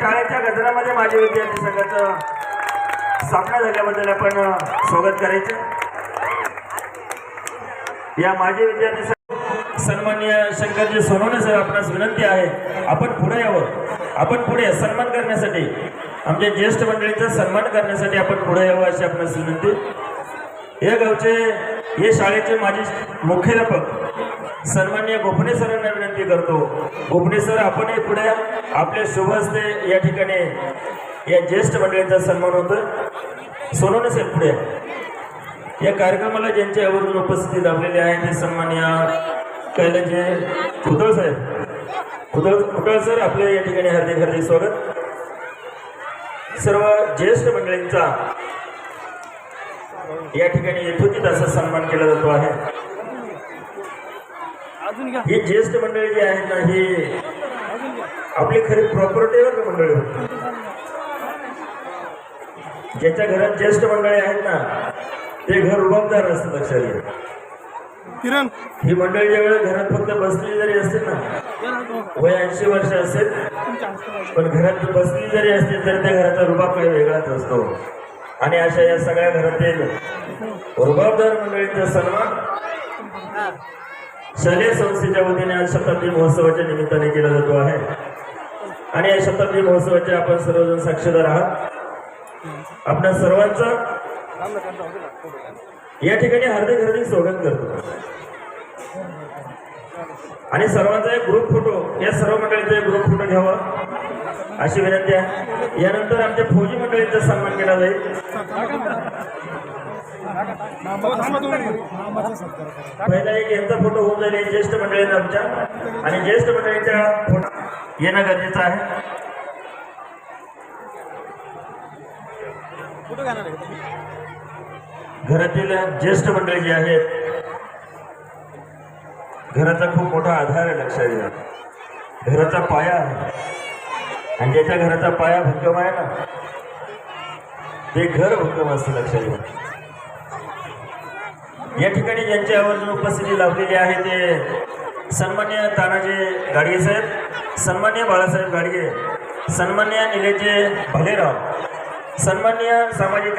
टाळ्याच्या गजरामध्ये माझे विद्यार्थी संघाचं स्थापना झाल्याबद्दल आपण स्वागत करायचे। या माझे विद्यार्थी सन्माननीय शंकरजी सोनवणे साहेब, आपणास विनंती आहे आपण पुढे यावं, आपण पुढे सन्मान करण्यासाठी, आमच्या ज्येष्ठ मंडळींचा सन्मान करण्यासाठी आपण पुढे यावं अशी आपणास विनंती। या गावचे हे शाळेचे माजी मुख्याध्यापक सन्माननीय गोपणे सरांना विनंती करतो, गोपणे सर आपणही पुढे आपल्या शुभ हस्ते या ठिकाणी या ज्येष्ठ मंडळींचा सन्मान होतो। सोनवणे साहेब पुढे या कार्यक्रमाला ज्यांच्या आवर्जून उपस्थिती लाभलेले आहे ते सन्माननीय कैलासजी खुदळ साहेब, खुदळ सर आपले या ठिकाणी हार्दिक हार्दिक स्वागत। सर्व ज्येष्ठ मंडळींचा या ठिकाणी यथोचित असा सन्मान केला जातो आहे। ही ज्येष्ठ मंडळी जी आहेत ना, ही आपली खरी प्रॉपर्टीवर मंडळी होती। ज्याच्या घरात ज्येष्ठ मंडळी आहेत ना ते घर रुबाबदार असतं, लक्षात घ्या। ही मंडळी ज्यावेळेस घरात फक्त बसली जरी असतील ना, वय 80 वर्ष असेल, पण घरात बसली जरी असतील तर त्या घराचा रुबाब काही वेगळाच असतो। आणि अशा या सगळ्या घरातील रुबाबदार मंडळींचा सन्मान शालेय संस्थेच्या वतीने आज शताब्दी महोत्सवाच्या निमित्ताने केला जातो आहे। आणि या शताब्दी महोत्सवाचे आपण सर्वजण साक्षीदार आहात। आपल्या सर्वांचं या ठिकाणी हार्दिक हार्दिक स्वागत करतो। आणि सर्वांचा एक ग्रुप फोटो, या सर्व मंडळींचा एक ग्रुप फोटो घ्यावा अशी विनंती आहे। यानंतर आमच्या फौजी मंडळींचा सन्मान केला जाईल। पहिला एक यांचा फोटो होऊन जाईल ज्येष्ठ मंडळींचा आमच्या, आणि ज्येष्ठ मंडळींच्या फोटो येणं गरजेचं आहे। घरातील ज्येष्ठ मंडळी जी आहेत, घराचा खूप मोठा आधार आहे, लक्षात घ्या। घराचा पाया आहे, आणि ज्याच्या घराचा पाया भक्कम आहे ना ते घर भक्कम असतं, लक्षात घ्या। या ठिकाणी ज्यांच्या आवर्जून उपस्थिती लाभलेली आहे ते सन्माननीय तानाजी गाडगे साहेब, सन्माननीय बाळासाहेब गाडगे, सन्माननीय निलेशजी भालेराव, सन्माननीय सामाजिक